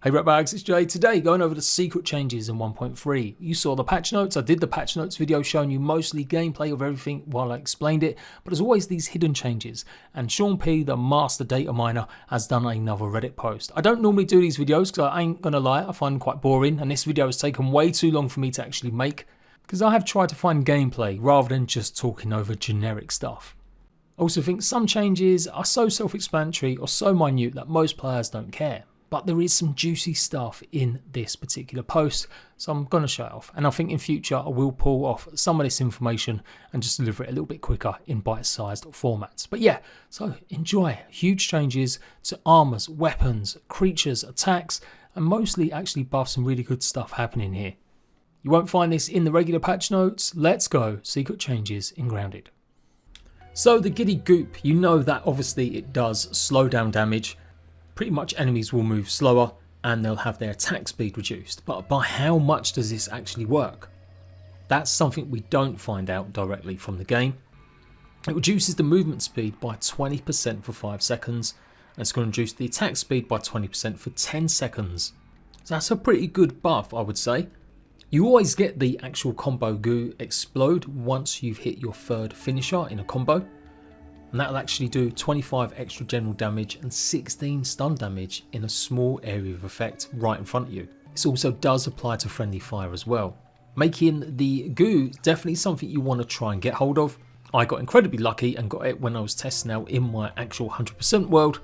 Hey ratbags, it's Jade. Today going over the secret changes in 1.3. You saw the patch notes. I did the patch notes video showing you mostly gameplay of everything while I explained it, but there's always these hidden changes. And Sean P, the master data miner, has done another Reddit post. I don't normally do these videos because I ain't gonna lie, I find them quite boring, and this video has taken way too long for me to actually make because I have tried to find gameplay rather than just talking over generic stuff. I also think some changes are so self-explanatory or so minute that most players don't care. But there is some juicy stuff in this particular post, so I'm going to show it off. And I think in future I will pull off some of this information and just deliver it a little bit quicker in bite-sized formats. But yeah, so enjoy. Huge changes to armors, weapons, creatures, attacks, and mostly actually buffs and really good stuff happening here. You won't find this in the regular patch notes. Let's go. Secret changes in Grounded. So the Giddy Goop, you know that obviously it does slow down damage. Pretty much enemies will move slower and they'll have their attack speed reduced. But by how much does this actually work? That's something we don't find out directly from the game. It reduces the movement speed by 20% for 5 seconds. And it's going to reduce the attack speed by 20% for 10 seconds. So that's a pretty good buff, I would say. You always get the actual combo goo explode once you've hit your third finisher in a combo. And that'll actually do 25 extra general damage and 16 stun damage in a small area of effect right in front of you. This also does apply to friendly fire as well, making the goo definitely something you want to try and get hold of. I got incredibly lucky and got it when I was testing out in my actual 100% world,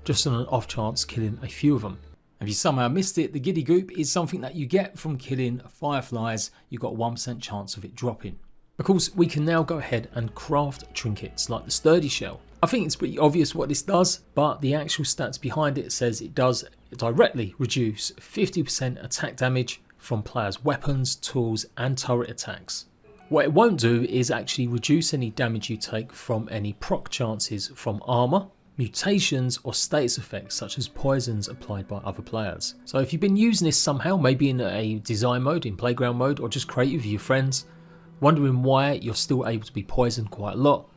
just on an off chance killing a few of them. If you somehow missed it, the Giddy Goop is something that you get from killing fireflies. You've got a 1% chance of it dropping. Of course, we can now go ahead and craft trinkets like the sturdy shell. I think it's pretty obvious what this does, but the actual stats behind it says it does directly reduce 50% attack damage from players' weapons, tools and turret attacks. What it won't do is actually reduce any damage you take from any proc chances from armor, mutations or status effects such as poisons applied by other players. So if you've been using this somehow, maybe in a design mode, in playground mode, or just creative with your friends, wondering why you're still able to be poisoned quite a lot,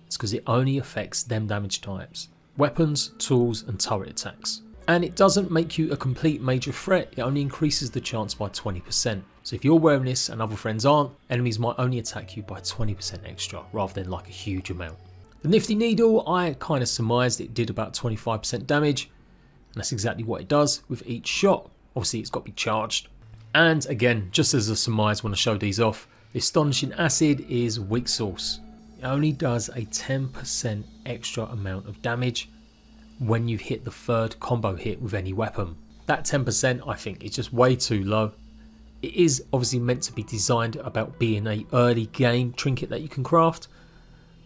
it's because it only affects them damage types: weapons, tools and turret attacks. And it doesn't make you a complete major threat, it only increases the chance by 20%. So if you're wearing this and other friends aren't, enemies might only attack you by 20% extra rather than like a huge amount. The nifty needle, I kind of surmised it did about 25% damage, and that's exactly what it does with each shot. Obviously it's got to be charged. And again, just as a surmise when I show these off, the Astonishing Acid is weak sauce. It only does a 10% extra amount of damage when you hit the third combo hit with any weapon. That 10% I think is just way too low. It is obviously meant to be designed about being an early game trinket that you can craft,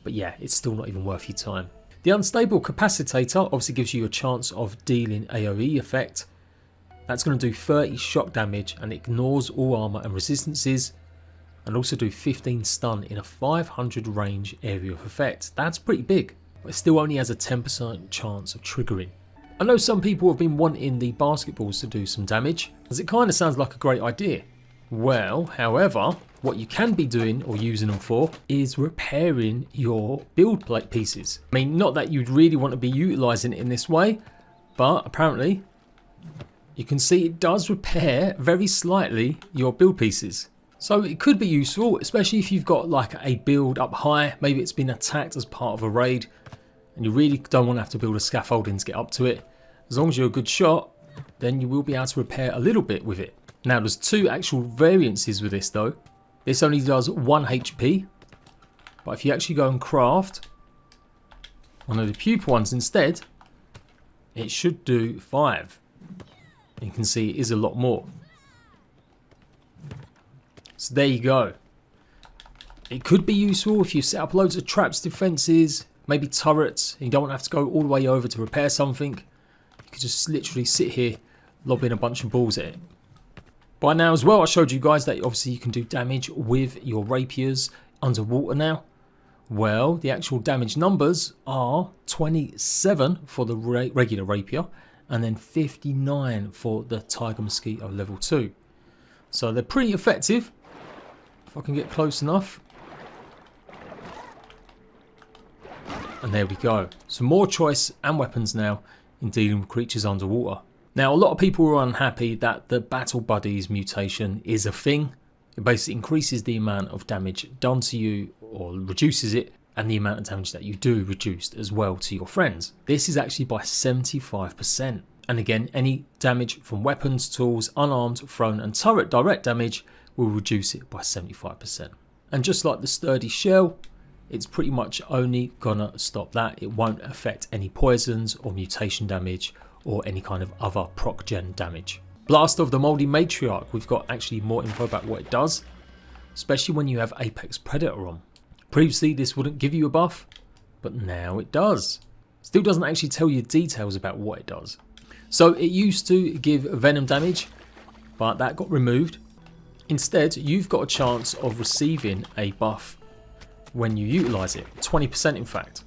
but yeah, it's still not even worth your time. The Unstable Capacitator obviously gives you a chance of dealing AoE effect. That's going to do 30 shock damage and ignores all armor and resistances, and also do 15 stun in a 500 range area of effect. That's pretty big, but it still only has a 10% chance of triggering. I know some people have been wanting the basketballs to do some damage, as it kind of sounds like a great idea. Well, however, what you can be doing or using them for is repairing your build plate pieces. I mean, not that you'd really want to be utilising it in this way, but apparently you can see it does repair very slightly your build pieces. So it could be useful, especially if you've got like a build up high, maybe it's been attacked as part of a raid and you really don't want to have to build a scaffolding to get up to it. As long as you're a good shot, then you will be able to repair a little bit with it. Now there's two actual variances with this though. This only does 1 HP, but if you actually go and craft one of the pupil ones instead, it should do 5. You can see it is a lot more. So there you go. It could be useful if you set up loads of traps, defences, maybe turrets, and you don't want to have to go all the way over to repair something. You could just literally sit here lobbing a bunch of balls at it. By now as well, I showed you guys that obviously you can do damage with your rapiers underwater now. Well, the actual damage numbers are 27 for the regular rapier and then 59 for the Tiger Mosquito level 2. So they're pretty effective. If I can get close enough. And there we go. Some more choice and weapons now in dealing with creatures underwater. Now, a lot of people are unhappy that the Battle Buddies mutation is a thing. It basically increases the amount of damage done to you or reduces it, and the amount of damage that you do reduced as well to your friends. This is actually by 75%. And again, any damage from weapons, tools, unarmed, thrown and turret direct damage will reduce it by 75%. And just like the sturdy shell, it's pretty much only gonna stop that. It won't affect any poisons or mutation damage or any kind of other proc gen damage. Blast of the Moldy Matriarch, we've got actually more info about what it does, especially when you have Apex Predator on. Previously this wouldn't give you a buff, but now it does. Still doesn't actually tell you details about what it does. So it used to give venom damage, but that got removed. Instead, you've got a chance of receiving a buff when you utilise it, 20% in fact.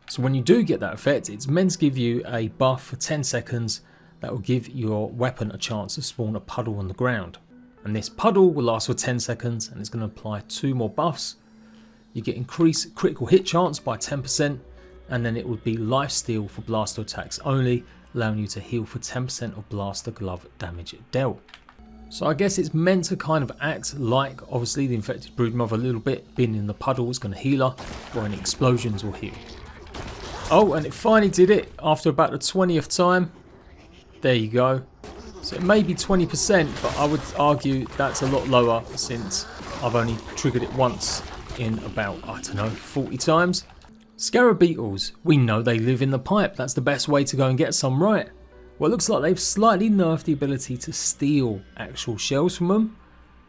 So when you do get that effect, it's meant to give you a buff for 10 seconds that will give your weapon a chance to spawn a puddle on the ground. And this puddle will last for 10 seconds and it's going to apply 2 more buffs. You get increased critical hit chance by 10%, and then it would be lifesteal for blaster attacks only, allowing you to heal for 10% of blaster glove damage dealt. So I guess it's meant to kind of act like, obviously, the infected broodmother a little bit. Being in the puddle is going to heal her, or any explosions will heal. Oh, and it finally did it after about the 20th time. There you go. So it may be 20%, but I would argue that's a lot lower since I've only triggered it once in about, I don't know, 40 times. Scarab beetles, we know they live in the pipe. That's the best way to go and get some, right? Well, it looks like they've slightly nerfed the ability to steal actual shells from them,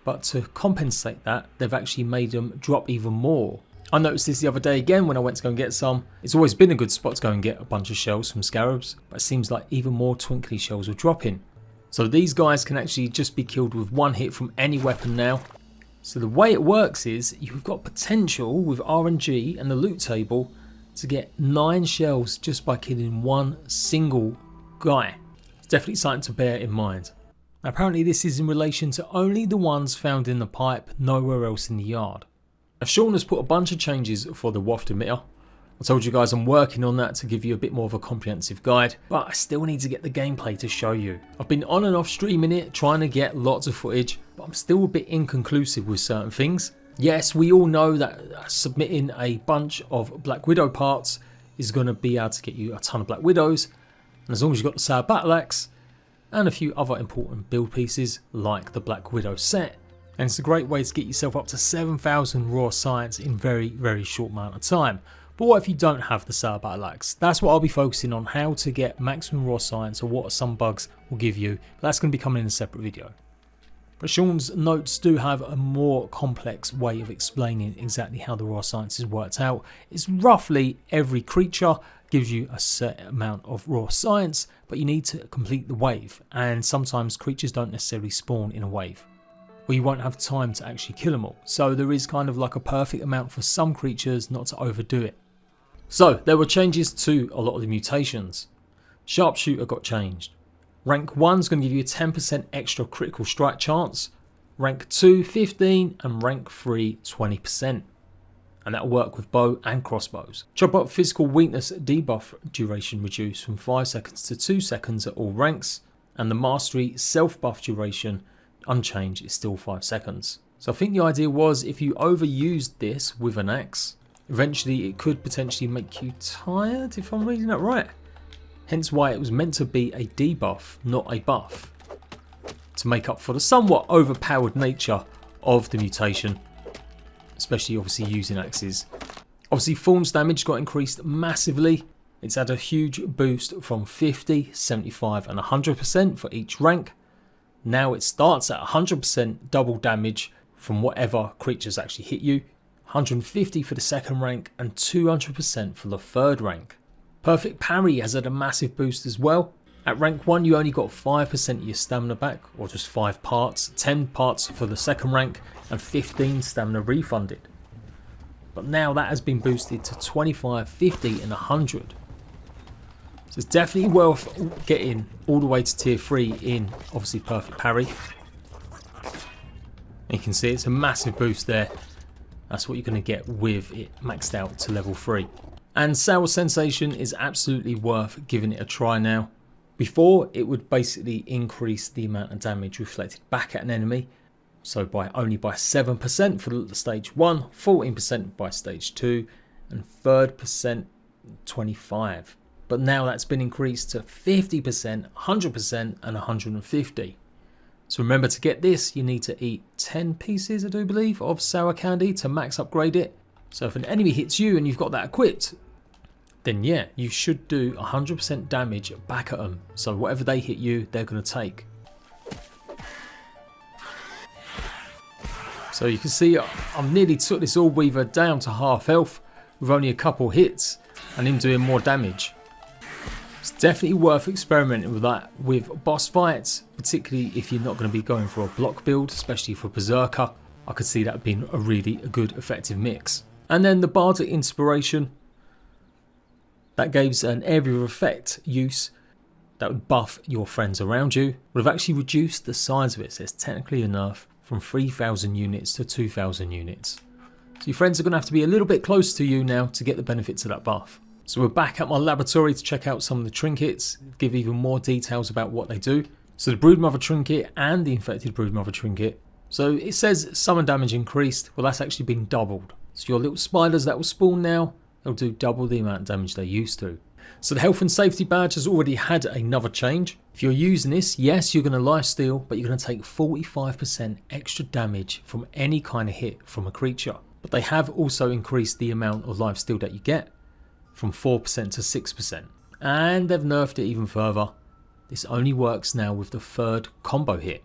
but to compensate that, they've actually made them drop even more. I noticed this the other day again when I went to go and get some. It's always been a good spot to go and get a bunch of shells from scarabs, but it seems like even more twinkly shells were dropping. So these guys can actually just be killed with one hit from any weapon now. So the way it works is you've got potential with RNG and the loot table to get 9 shells just by killing one single guy. It's definitely something to bear in mind. Now, apparently this is in relation to only the ones found in the pipe, nowhere else in the yard. Now, Sean has put a bunch of changes for the waft emitter. I told you guys I'm working on that to give you a bit more of a comprehensive guide, but I still need to get the gameplay to show you. I've been on and off streaming it, trying to get lots of footage, but I'm still a bit inconclusive with certain things. Yes, we all know that submitting a bunch of Black Widow parts is going to be able to get you a ton of Black Widows, and as long as you've got the Sour Battle Axe and a few other important build pieces like the Black Widow set, and it's a great way to get yourself up to 7,000 raw science in very, very short amount of time. But what if you don't have the Sour Battle Axe? That's what I'll be focusing on, how to get maximum raw science or what some bugs will give you. That's going to be coming in a separate video. But Sean's notes do have a more complex way of explaining exactly how the raw science is worked out. It's roughly every creature gives you a certain amount of raw science, but you need to complete the wave, and sometimes creatures don't necessarily spawn in a wave, or you won't have time to actually kill them all. So there is kind of like a perfect amount for some creatures, not to overdo it. So there were changes to a lot of the mutations. Sharpshooter got changed. Rank 1 is going to give you a 10% extra critical strike chance. Rank 2, 15, and rank 3, 20%. And that'll work with bow and crossbows. Chop up physical weakness debuff duration reduced from 5 seconds to 2 seconds at all ranks. And the mastery self buff duration unchanged is still 5 seconds. So I think the idea was if you overused this with an axe, eventually it could potentially make you tired, if I'm reading that right. Hence why it was meant to be a debuff, not a buff, to make up for the somewhat overpowered nature of the mutation, especially obviously using axes. Obviously Forms damage got increased massively. It's had a huge boost from 50, 75 and 100% for each rank. Now it starts at 100% double damage from whatever creatures actually hit you, 150 for the second rank and 200% for the third rank. Perfect Parry has had a massive boost as well. At rank 1 you only got 5% of your stamina back, or just 5 parts, 10 parts for the second rank and 15 stamina refunded. But now that has been boosted to 25, 50 and 100. So it's definitely worth getting all the way to tier 3 in obviously Perfect Parry. And you can see it's a massive boost there. That's what you're going to get with it maxed out to level 3. And Sour Sensation is absolutely worth giving it a try now. Before, it would basically increase the amount of damage reflected back at an enemy, so only by 7% for stage 1, 14% by stage 2, and 3rd% 25%. But now that's been increased to 50%, 100% and 150%. So remember, to get this you need to eat 10 pieces, I do believe, of sour candy to max upgrade it. So if an enemy hits you and you've got that equipped, then yeah, you should do 100% damage back at them. So whatever they hit you, they're going to take. So you can see I've nearly took this All Weaver down to half health with only a couple hits and him doing more damage. It's definitely worth experimenting with that with boss fights, particularly if you're not going to be going for a block build, especially for Berserker. I could see that being a really good effective mix. And then the Bardic Inspiration, that gives an area of effect use that would buff your friends around you. Would have actually reduced the size of it, so it's technically enough from 3,000 units to 2,000 units. So your friends are going to have to be a little bit close to you now to get the benefits of that buff. So we're back at my laboratory to check out some of the trinkets, give even more details about what they do. So the Broodmother Trinket and the Infected Broodmother Trinket. So it says summon damage increased, well that's actually been doubled. So your little spiders that will spawn now, they'll do double the amount of damage they used to. So the Health and Safety badge has already had another change. If you're using this, yes, you're going to lifesteal, but you're going to take 45% extra damage from any kind of hit from a creature. But they have also increased the amount of lifesteal that you get from 4% to 6%. And they've nerfed it even further. This only works now with the 3rd combo hit.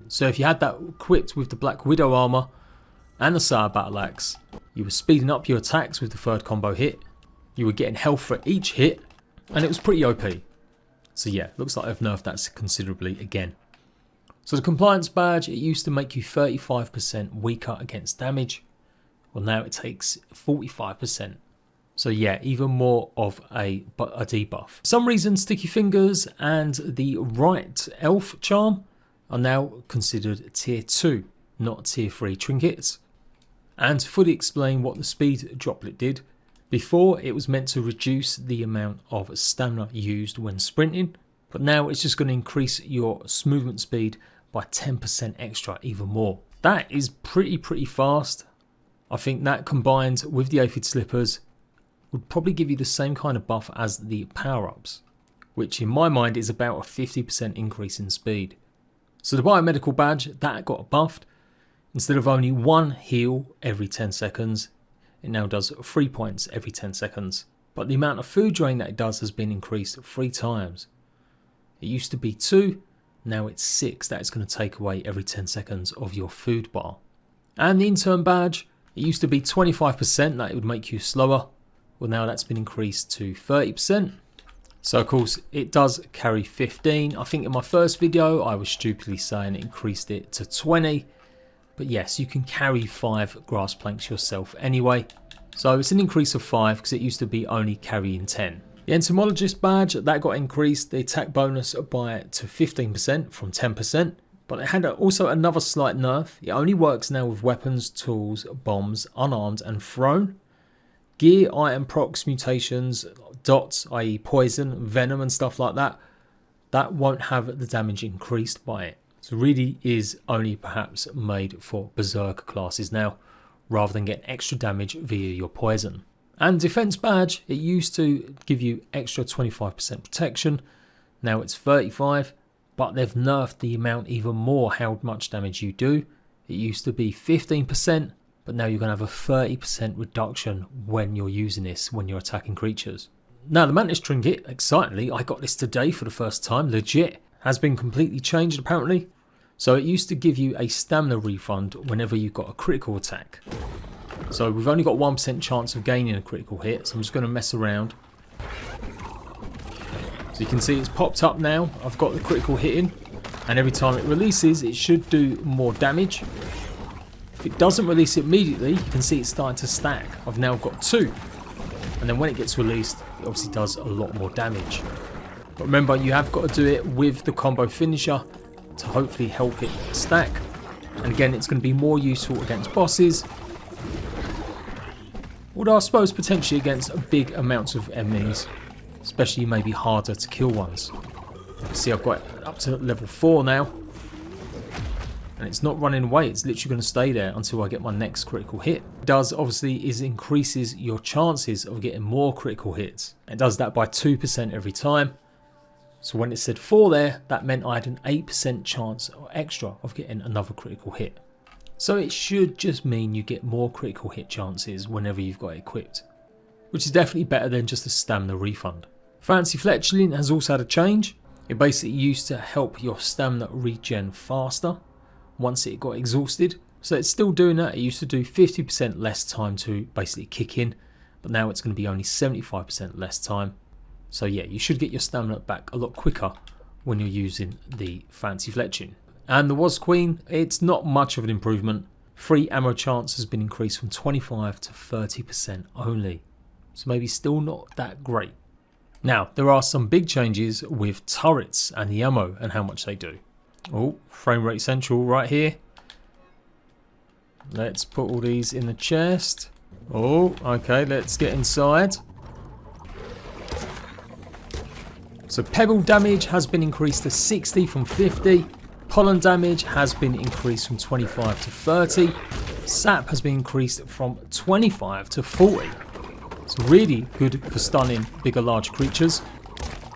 So if you had that equipped with the Black Widow armor and the Sour Battle Axe, you were speeding up your attacks with the 3rd combo hit. You were getting health for each hit, and it was pretty OP. So yeah, looks like they've nerfed that considerably again. So the Compliance badge, it used to make you 35% weaker against damage. Well, now it takes 45%. So yeah, even more of a debuff. For some reason, Sticky Fingers and the Right Elf charm are now considered tier 2, not tier 3 trinkets. And to fully explain what the speed droplet did, before it was meant to reduce the amount of stamina used when sprinting, but now it's just going to increase your movement speed by 10% extra, even more. That is pretty fast. I think that combined with the Aphid Slippers would probably give you the same kind of buff as the power-ups, which in my mind is about a 50% increase in speed. So the Biomedical badge, that got buffed. Instead of only 1 heal every 10 seconds, it now does 3 points every 10 seconds. But the amount of food drain that it does has been increased 3 times. It used to be 2, now it's 6 that it's going to take away every 10 seconds of your food bar. And the Intern badge, it used to be 25% that it would make you slower. Well, now that's been increased to 30%. So of course it does carry 15. I think in my first video I was stupidly saying it increased it to 20. But yes, you can carry 5 grass planks yourself anyway. So it's an increase of 5 because it used to be only carrying 10. The Entomologist badge, that got increased the attack bonus to 15% from 10. But it had also another slight nerf. It only works now with weapons, tools, bombs, unarmed and thrown. Gear, item procs, mutations, dots, i.e. poison, venom and stuff like that, that won't have the damage increased by it. So really is only perhaps made for Berserker classes now, rather than getting extra damage via your poison. And Defense badge, it used to give you extra 25% protection, now it's 35%, but they've nerfed the amount even more how much damage you do. It used to be 15%, but now you're going to have a 30% reduction when you're using this, when you're attacking creatures. Now the Mantis Trinket, excitingly, I got this today for the first time, legit, has been completely changed apparently. So it used to give you a stamina refund whenever you got a critical attack. So we've only got 1% chance of gaining a critical hit, so I'm just going to mess around. So you can see it's popped up now, I've got the critical hit in, and every time it releases it should do more damage. If it doesn't release immediately, you can see it's starting to stack. I've now got 2. And then when it gets released, it obviously does a lot more damage. But remember, you have got to do it with the combo finisher to hopefully help it stack. And again, it's going to be more useful against bosses. Although I suppose potentially against big amounts of enemies, especially maybe harder to kill ones. See, I've got it up to level 4 now. And it's not running away, it's literally going to stay there until I get my next critical hit. It does obviously is increases your chances of getting more critical hits. It does that by 2% every time. So when it said 4 there, that meant I had an 8% chance or extra of getting another critical hit. So it should just mean you get more critical hit chances whenever you've got it equipped, which is definitely better than just a stamina refund. Fancy fletching has also had a change. It basically used to help your stamina regen faster once it got exhausted. So it's still doing that. It used to do 50% less time to basically kick in, but now it's going to be only 75% less time. So yeah, you should get your stamina back a lot quicker when you're using the fancy fletching. And the Was Queen, it's not much of an improvement. Free ammo chance has been increased from 25 to 30% only. So maybe still not that great. Now, there are some big changes with turrets and the ammo and how much they do. Oh, frame rate central right here. Let's put all these in the chest. Oh, okay, let's get inside. So pebble damage has been increased to 60 from 50. Pollen damage has been increased from 25 to 30. Sap has been increased from 25 to 40. It's really good for stunning bigger, large creatures.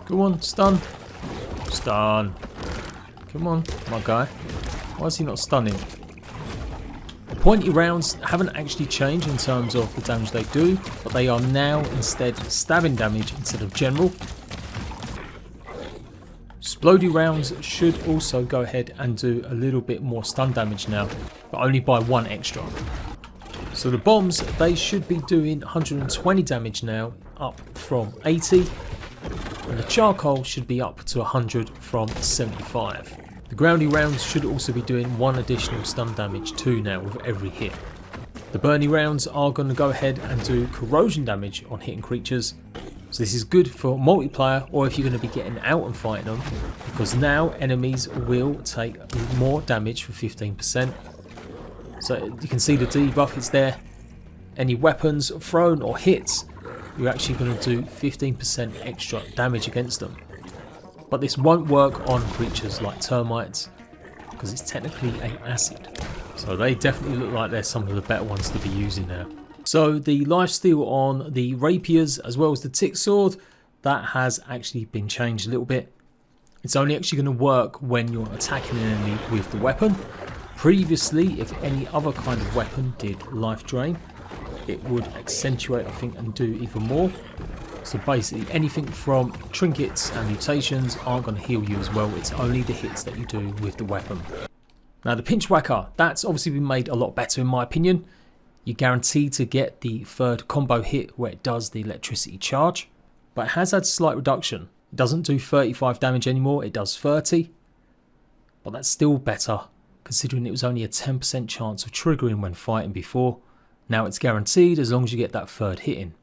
Go on, stun. Stun. Come on, my guy. Why is he not stunning? Pointy rounds haven't actually changed in terms of the damage they do, but they are now instead stabbing damage instead of general. Splody rounds should also go ahead and do a little bit more stun damage now, but only by 1 extra. So the bombs, they should be doing 120 damage now, up from 80. And the charcoal should be up to 100 from 75. The groundy rounds should also be doing 1 additional stun damage too now with every hit. The burny rounds are going to go ahead and do corrosion damage on hitting creatures. So this is good for multiplayer or if you're going to be getting out and fighting them, because now enemies will take more damage for 15%. So you can see the debuff is there. Any weapons thrown or hits, you're actually going to do 15% extra damage against them. But this won't work on creatures like termites because it's technically an acid. So they definitely look like they're some of the better ones to be using now. So the lifesteal on the rapiers as well as the tick sword, that has actually been changed a little bit. It's only actually going to work when you're attacking an enemy with the weapon. Previously, if any other kind of weapon did life drain, it would accentuate, I think, and do even more. So basically anything from trinkets and mutations aren't going to heal you as well. It's only the hits that you do with the weapon. Now the pinch whacker, that's obviously been made a lot better in my opinion. You're guaranteed to get the 3rd combo hit where it does the electricity charge, but it has had slight reduction. It doesn't do 35 damage anymore, it does 30, but that's still better considering it was only a 10% chance of triggering when fighting before. Now it's guaranteed as long as you get that 3rd hit in.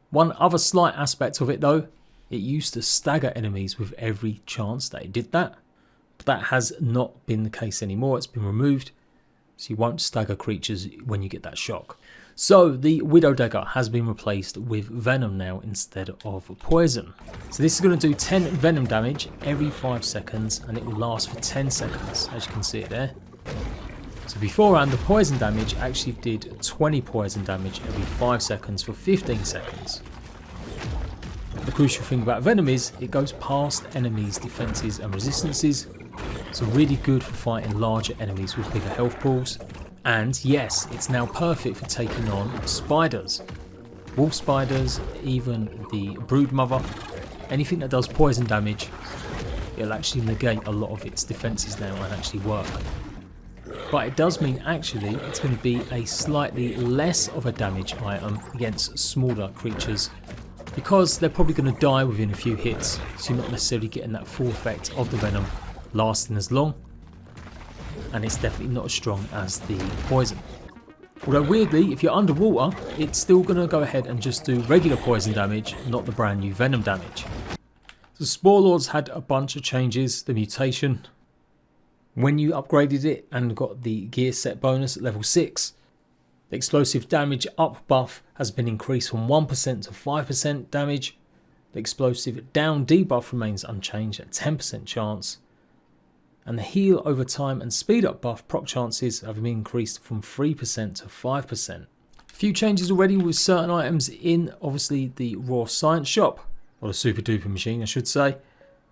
One other slight aspect of it though, it used to stagger enemies with every chance that it did that, but that has not been the case anymore. It's been removed, so you won't stagger creatures when you get that shock. So the Widow Dagger has been replaced with Venom now instead of Poison. So this is going to do 10 Venom damage every 5 seconds and it will last for 10 seconds, as you can see it there. So beforehand the Poison damage actually did 20 Poison damage every 5 seconds for 15 seconds. The crucial thing about Venom is it goes past enemies' defenses and resistances. So really good for fighting larger enemies with bigger health pools. And yes, it's now perfect for taking on spiders. Wolf spiders, even the brood mother. Anything that does poison damage, it'll actually negate a lot of its defenses now and actually work. But it does mean actually it's going to be a slightly less of a damage item against smaller creatures, because they're probably going to die within a few hits, so you're not necessarily getting that full effect of the venom lasting as long, and it's definitely not as strong as the poison. Although weirdly, if you're underwater, it's still going to go ahead and just do regular poison damage, not the brand new venom damage. The Spore Lords had a bunch of changes. The mutation, when you upgraded it and got the gear set bonus at level 6, the explosive damage up buff has been increased from 1% to 5% damage. The explosive down debuff remains unchanged at 10% chance. And the heal over time and speed up buff proc chances have been increased from 3% to 5%. A few changes already with certain items in obviously the raw science shop, or the super duper machine I should say.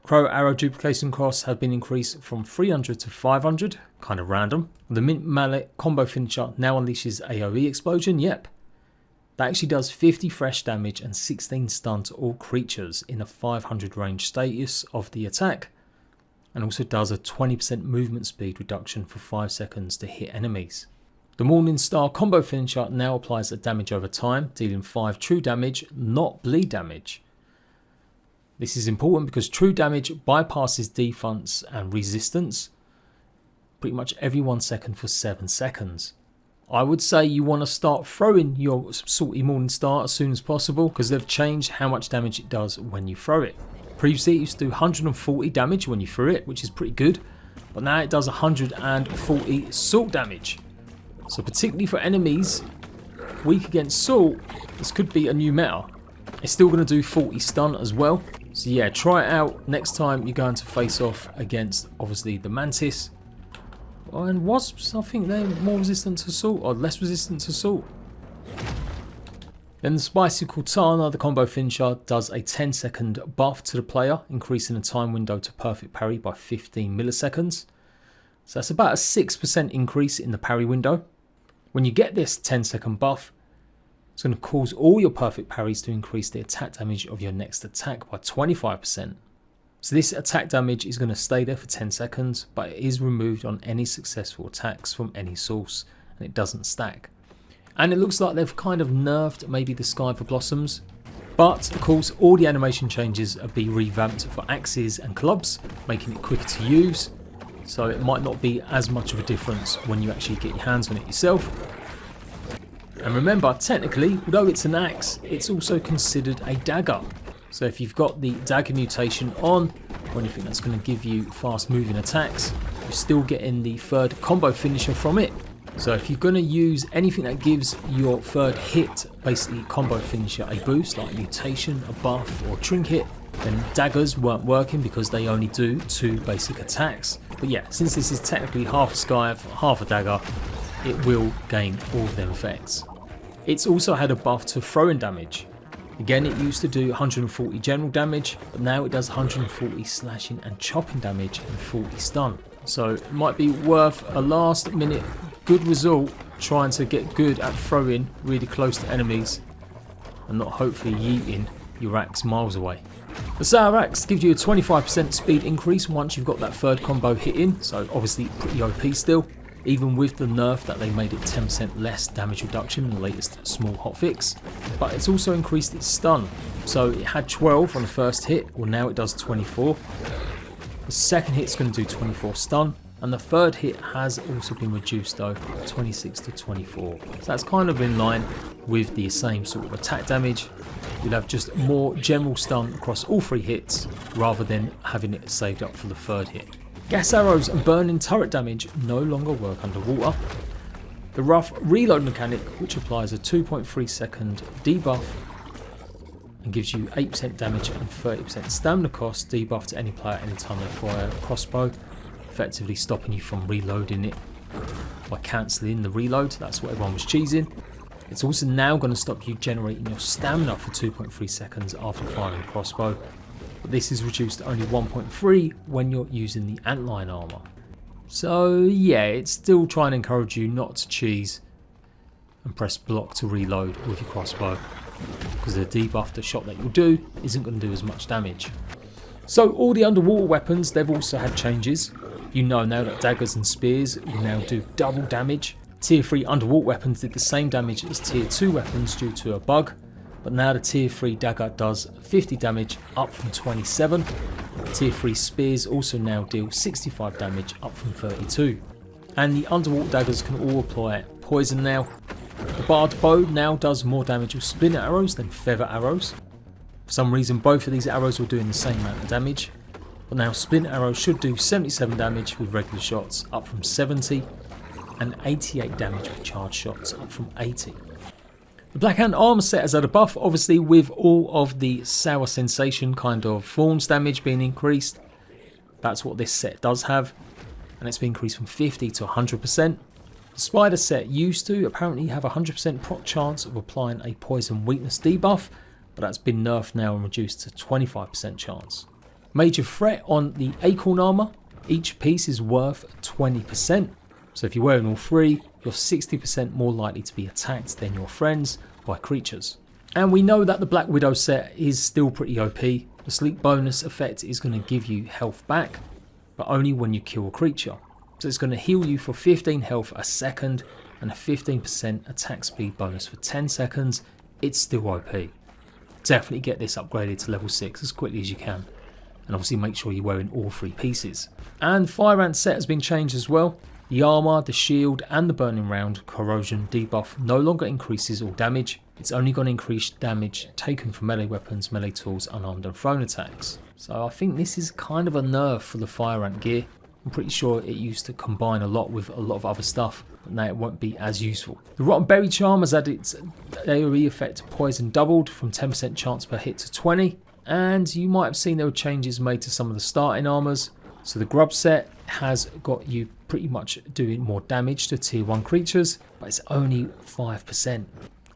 Crow arrow duplication costs have been increased from 300 to 500, kind of random. The mint mallet combo finisher now unleashes AoE explosion, yep. That actually does 50 fresh damage and 16 stun to all creatures in a 500 range status of the attack. And also does a 20% movement speed reduction for 5 seconds to hit enemies. The Morning Star combo finisher now applies a damage over time, dealing 5 true damage, not bleed damage. This is important because true damage bypasses defense and resistance pretty much every 1 second for 7 seconds. I would say you want to start throwing your salty Morning Star as soon as possible because they've changed how much damage it does when you throw it. Previously it used to do 140 damage when you threw it, which is pretty good, but now it does 140 salt damage. So particularly for enemies weak against salt, this could be a new meta. It's still going to do 40 stun as well. So yeah, try it out next time you're going to face off against obviously the Mantis. And wasps, I think they're more resistant to salt or less resistant to salt. Then the Spicy Cortana, the combo finisher, does a 10-second buff to the player, increasing the time window to perfect parry by 15 milliseconds. So that's about a 6% increase in the parry window. When you get this 10-second buff, it's going to cause all your perfect parries to increase the attack damage of your next attack by 25%. So this attack damage is going to stay there for 10 seconds, but it is removed on any successful attacks from any source, and it doesn't stack. And it looks like they've kind of nerfed maybe the Sky for Blossoms. But of course all the animation changes are being revamped for axes and clubs, making it quicker to use. So it might not be as much of a difference when you actually get your hands on it yourself. And remember, technically, although it's an axe, it's also considered a dagger. So if you've got the dagger mutation on, or anything that's going to give you fast moving attacks, you're still getting the third combo finisher from it. So if you're going to use anything that gives your third hit, basically combo finisher, a boost like Mutation, a buff or Trinket, then daggers weren't working because they only do 2 basic attacks. But yeah, since this is technically half a Scythe, half a dagger, it will gain all of them effects. It's also had a buff to throwing damage. Again, it used to do 140 general damage, but now it does 140 slashing and chopping damage and 40 stun. So it might be worth a last minute good result trying to get good at throwing really close to enemies and not hopefully yeeting your axe miles away. The Sour Axe gives you a 25% speed increase once you've got that third combo hit in, so obviously pretty OP still, even with the nerf that they made it 10% less damage reduction in the latest small hotfix. But it's also increased its stun, so it had 12 on the first hit, well now it does 24. The second hit is going to do 24 stun, and the third hit has also been reduced though, 26 to 24. So that's kind of in line with the same sort of attack damage. You'll have just more general stun across all 3 hits, rather than having it saved up for the third hit. Gas arrows and burning turret damage no longer work underwater. The rough reload mechanic, which applies a 2.3 second debuff and gives you 8% damage and 30% stamina cost debuff to any player anytime they fire a crossbow, effectively stopping you from reloading it by cancelling the reload. That's what everyone was cheesing. It's also now going to stop you generating your stamina for 2.3 seconds after firing a crossbow, but this is reduced to only 1.3 when you're using the antlion armour. So yeah, it's still trying to encourage you not to cheese and press block to reload with your crossbow, because the debuff, the shot that you'll do, isn't going to do as much damage. So all the underwater weapons, they've also had changes. You know now that daggers and spears will now do double damage. Tier 3 underwater weapons did the same damage as Tier 2 weapons due to a bug, but now the Tier 3 dagger does 50 damage up from 27. Tier 3 spears also now deal 65 damage up from 32. And the underwater daggers can all apply poison now. The barred bow now does more damage with splinter arrows than feather arrows. For some reason both of these arrows were doing the same amount of damage, but now splinter arrows should do 77 damage with regular shots up from 70, and 88 damage with charged shots up from 80. The Black Hand armor set has had a buff, obviously with all of the sour sensation kind of thorns damage being increased. That's what this set does have, and it's been increased from 50 to 100%. The Spider set used to apparently have a 100% proc chance of applying a poison weakness debuff, but that's been nerfed now and reduced to 25% chance. Major threat on the Acorn armor, each piece is worth 20%. So if you're wearing all three, you're 60% more likely to be attacked than your friends by creatures. And we know that the Black Widow set is still pretty OP. The sleep bonus effect is going to give you health back, but only when you kill a creature. So it's going to heal you for 15 health a second and a 15% attack speed bonus for 10 seconds. It's still OP. Definitely get this upgraded to level 6 as quickly as you can. And obviously make sure you're wearing all three pieces. And Fire Ant set has been changed as well. The armor, the shield and the burning round corrosion debuff no longer increases all damage. It's only going to increase damage taken from melee weapons, melee tools, unarmed and thrown attacks. So I think this is kind of a nerf for the Fire Ant gear. I'm pretty sure it used to combine a lot with a lot of other stuff, but now it won't be as useful. The Rotten Berry Charm has had its AoE effect poison doubled from 10% chance per hit to 20. And you might have seen there were changes made to some of the starting armors. So the Grub set has got you pretty much doing more damage to tier 1 creatures, but it's only 5%.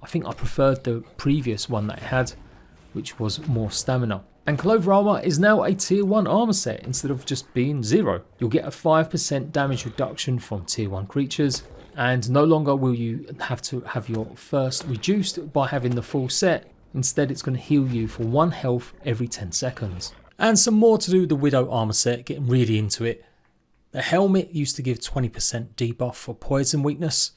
I think I preferred the previous one that it had, which was more stamina. And Clover armor is now a tier 1 armor set instead of just being 0. You'll get a 5% damage reduction from tier 1 creatures, and no longer will you have to have your first reduced by having the full set. Instead, it's going to heal you for 1 health every 10 seconds. And some more to do with the Widow armor set, getting really into it. The helmet used to give 20% debuff for poison weakness.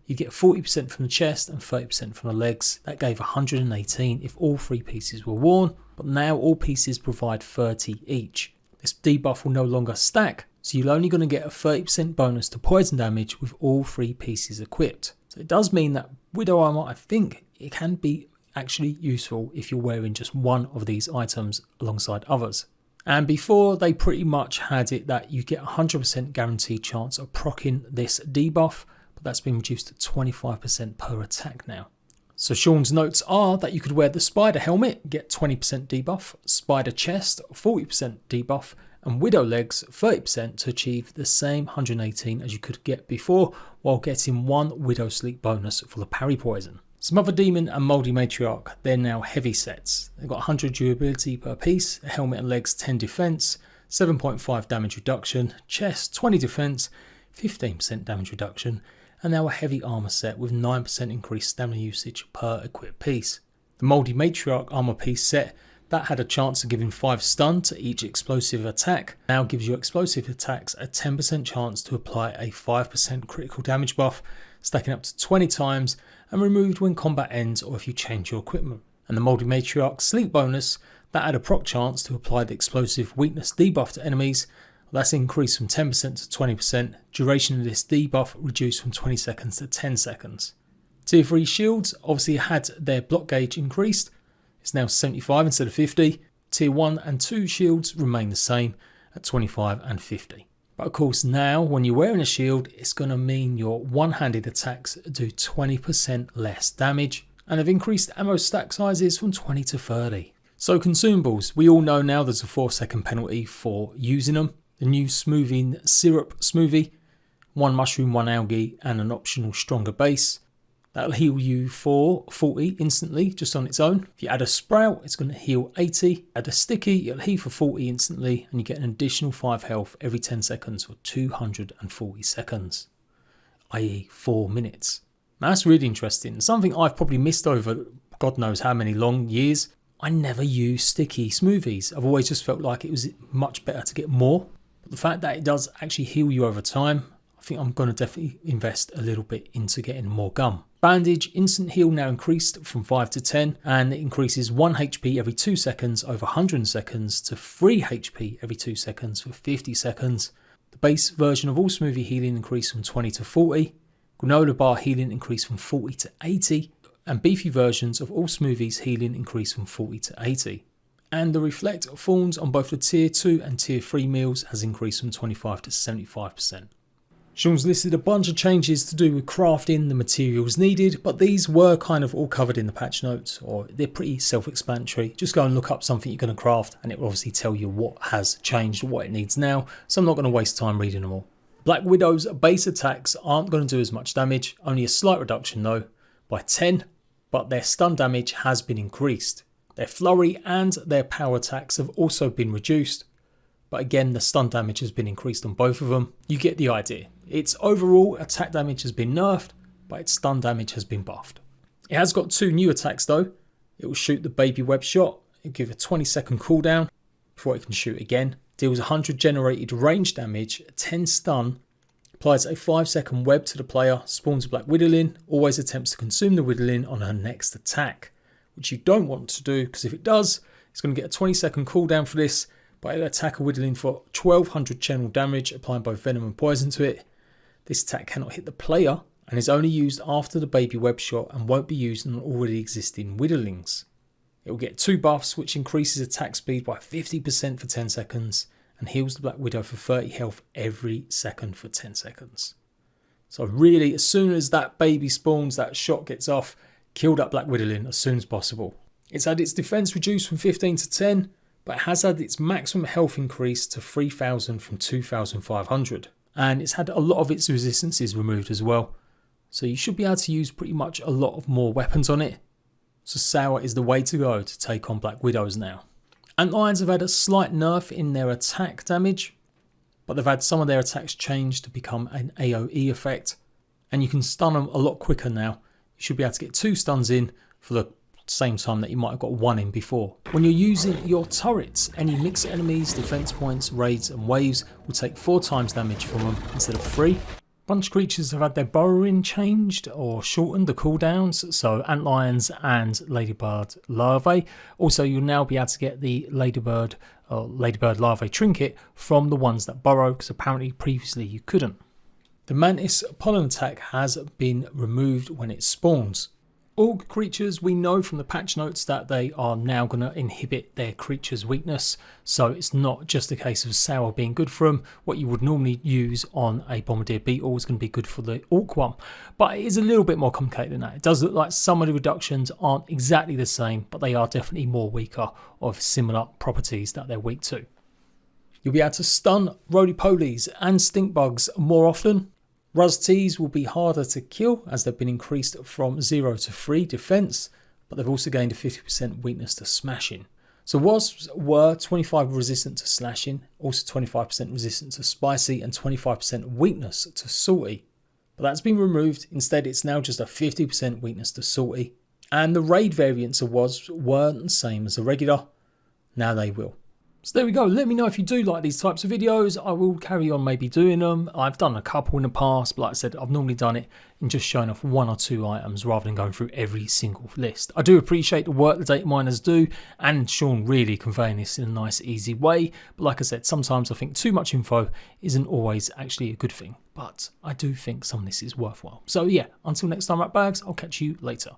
You get 40% from the chest and 30% from the legs. That gave 118 if all 3 pieces were worn, but now all pieces provide 30 each. This debuff will no longer stack, so you're only going to get a 30% bonus to poison damage with all 3 pieces equipped. So it does mean that Widow armor, I think it can be actually useful if you're wearing just one of these items alongside others. And before, they pretty much had it that you get 100% guaranteed chance of proccing this debuff, but that's been reduced to 25% per attack now. So Sean's notes are that you could wear the Spider helmet, get 20% debuff, Spider chest 40% debuff, and Widow legs 30% to achieve the same 118 as you could get before, while getting 1 Widow sleep bonus for the parry poison. Some other Demon and Mouldy Matriarch, they're now heavy sets. They've got 100 durability per piece, a helmet and legs 10 defense, 7.5 damage reduction, chest 20 defense, 15% damage reduction, and now a heavy armor set with 9% increased stamina usage per equipped piece. The Mouldy Matriarch armor piece set, that had a chance of giving 5 stun to each explosive attack, now gives your explosive attacks a 10% chance to apply a 5% critical damage buff, stacking up to 20 times, and removed when combat ends or if you change your equipment. And the Mouldy Matriarch sleep bonus, that had a proc chance to apply the explosive weakness debuff to enemies. That's increased from 10% to 20%. Duration of this debuff reduced from 20 seconds to 10 seconds. Tier 3 shields obviously had their block gauge increased. It's now 75 instead of 50. Tier 1 and 2 shields remain the same at 25 and 50. But of course now when you're wearing a shield, it's going to mean your one-handed attacks do 20% less damage, and have increased ammo stack sizes from 20 to 30. So consumables, we all know now there's a 4-second penalty for using them. The new smoothing syrup smoothie, 1 mushroom, 1 algae and an optional stronger base. That'll heal you for 40 instantly just on its own. If you add a sprout, it's going to heal 80. Add a sticky, it'll heal for 40 instantly, and you get an additional 5 health every 10 seconds for 240 seconds, i.e. 4 minutes. Now that's really interesting. Something I've probably missed over God knows how many long years. I never use sticky smoothies. I've always just felt like it was much better to get more. But the fact that it does actually heal you over time, I think I'm going to definitely invest a little bit into getting more gum. Bandage instant heal now increased from 5 to 10, and it increases 1 HP every 2 seconds over 100 seconds to 3 HP every 2 seconds for 50 seconds. The base version of all smoothie healing increased from 20 to 40. Granola bar healing increased from 40 to 80. And beefy versions of all smoothies healing increased from 40 to 80. And the reflect thorns on both the tier 2 and tier 3 meals has increased from 25 to 75%. Sean's listed a bunch of changes to do with crafting the materials needed, but these were kind of all covered in the patch notes, or they're pretty self-explanatory. Just go and look up something you're going to craft and it will obviously tell you what has changed, what it needs now, so I'm not going to waste time reading them all. Black Widow's base attacks aren't going to do as much damage, only a slight reduction though, by 10, but their stun damage has been increased. Their flurry and their power attacks have also been reduced, but again the stun damage has been increased on both of them. You get the idea. Its overall attack damage has been nerfed, but its stun damage has been buffed. It has got 2 new attacks though. It will shoot the baby web shot, it'll give a 20-second cooldown before it can shoot again. Deals 100 generated range damage, 10 stun, applies a 5-second web to the player, spawns a black widowling, always attempts to consume the widowling on her next attack, which you don't want to do because if it does, it's going to get a 20-second cooldown for this, but it'll attack a widowling for 1200 general damage, applying both venom and poison to it. This attack cannot hit the player and is only used after the baby web shot and won't be used on already existing widowlings. It will get 2 buffs which increases attack speed by 50% for 10 seconds and heals the Black Widow for 30 health every second for 10 seconds. So really, as soon as that baby spawns, that shot gets off, kill that Black Widowling as soon as possible. It's had its defense reduced from 15 to 10, but it has had its maximum health increased to 3000 from 2500. And it's had a lot of its resistances removed as well. So you should be able to use pretty much a lot of more weapons on it. So Sour is the way to go to take on Black Widows now. Antlions have had a slight nerf in their attack damage, but they've had some of their attacks changed to become an AoE effect. And you can stun them a lot quicker now. You should be able to get 2 stuns in for the same time that you might have got 1 in before. When you're using your turrets, any mixed enemies, defense points, raids and waves will take 4 times damage from them instead of 3. Bunch creatures have had their burrowing changed or shortened the cooldowns, so antlions and ladybird larvae. Also you'll now be able to get the ladybird larvae trinket from the ones that burrow, because apparently previously you couldn't. The mantis pollen attack has been removed when it spawns. Orc creatures, we know from the patch notes that they are now going to inhibit their creature's weakness, so it's not just a case of Sour being good for them. What you would normally use on a Bombardier Beetle is going to be good for the Orc one, but it is a little bit more complicated than that. It does look like some of the reductions aren't exactly the same, but they are definitely more weaker of similar properties that they're weak to. You'll be able to stun roly-polies and stink bugs more often. Ruz-Ts will be harder to kill as they've been increased from 0 to 3 defense, but they've also gained a 50% weakness to smashing. So wasps were 25 resistant to slashing, also 25% resistant to spicy and 25% weakness to salty. But that's been removed. Instead, it's now just a 50% weakness to salty. And the raid variants of wasps weren't the same as the regular. Now they will. So there we go. Let me know if you do like these types of videos. I will carry on maybe doing them. I've done a couple in the past, but like I said, I've normally done it in just showing off 1 or 2 items rather than going through every single list. I do appreciate the work the data miners do, and Sean really conveying this in a nice, easy way. But like I said, sometimes I think too much info isn't always actually a good thing. But I do think some of this is worthwhile. So yeah, until next time, ratbags, I'll catch you later.